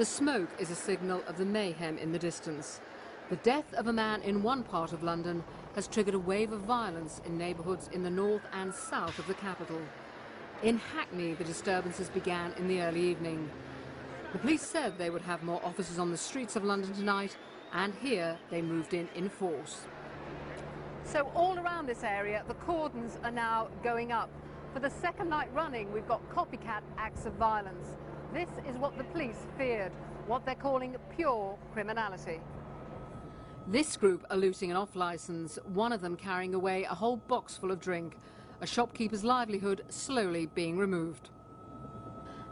The smoke is a signal of the mayhem in the distance. The death of a man in one part of London has triggered a wave of violence in neighbourhoods in the north and south of the capital. In Hackney, the disturbances began in the early evening. The police said they would have more officers on the streets of London tonight, and here they moved in force. So all around this area, the cordons are now going up. For the second night running, we've got copycat acts of violence. This is what the police feared, what they're calling pure criminality. This group are looting an off-licence, one of them carrying away a whole box full of drink, a shopkeeper's livelihood slowly being removed.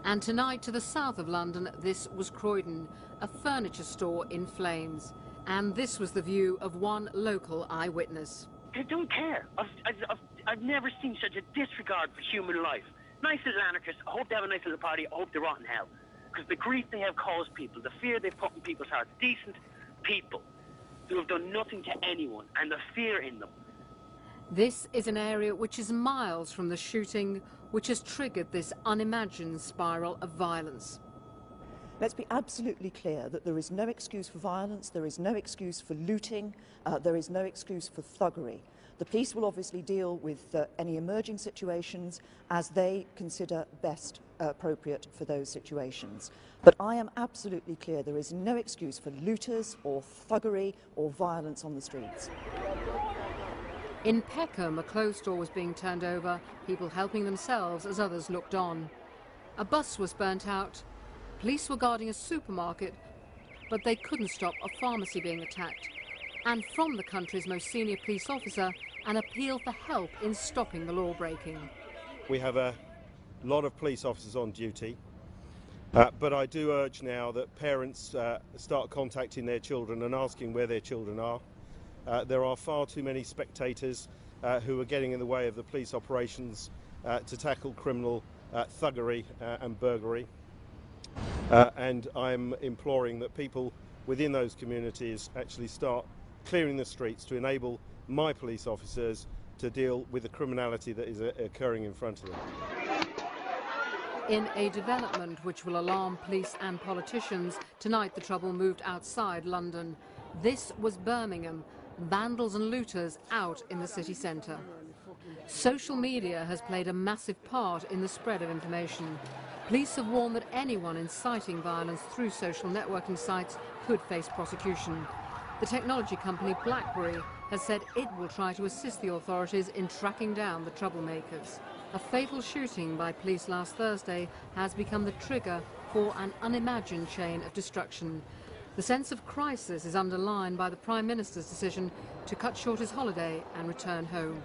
And tonight, to the south of London, this was Croydon, a furniture store in flames. And this was the view of one local eyewitness. They don't care. I've never seen such a disregard for human life. Nice little anarchists. I hope they have a nice little party. I hope they rot in hell. Because the grief they have caused people, the fear they've put in people's hearts, decent people who have done nothing to anyone, and the fear in them. This is an area which is miles from the shooting which has triggered this unimagined spiral of violence. Let's be absolutely clear that there is no excuse for violence, there is no excuse for looting, there is no excuse for thuggery. The police will obviously deal with any emerging situations as they consider best appropriate for those situations. But I am absolutely clear there is no excuse for looters or thuggery or violence on the streets. In Peckham, a clothes store was being turned over, people helping themselves as others looked on. A bus was burnt out. Police were guarding a supermarket, but they couldn't stop a pharmacy being attacked. And from the country's most senior police officer, an appeal for help in stopping the law-breaking. We have a lot of police officers on duty, but I do urge now that parents start contacting their children and asking where their children are. There are far too many spectators who are getting in the way of the police operations to tackle criminal thuggery and burglary. And I'm imploring that people within those communities actually start clearing the streets to enable my police officers to deal with the criminality that is occurring in front of them. In a development which will alarm police and politicians, tonight the trouble moved outside London. This was Birmingham, vandals and looters out in the city centre. Social media has played a massive part in the spread of information. Police have warned that anyone inciting violence through social networking sites could face prosecution. The technology company BlackBerry has said it will try to assist the authorities in tracking down the troublemakers. A fatal shooting by police last Thursday has become the trigger for an unimagined chain of destruction. The sense of crisis is underlined by the Prime Minister's decision to cut short his holiday and return home.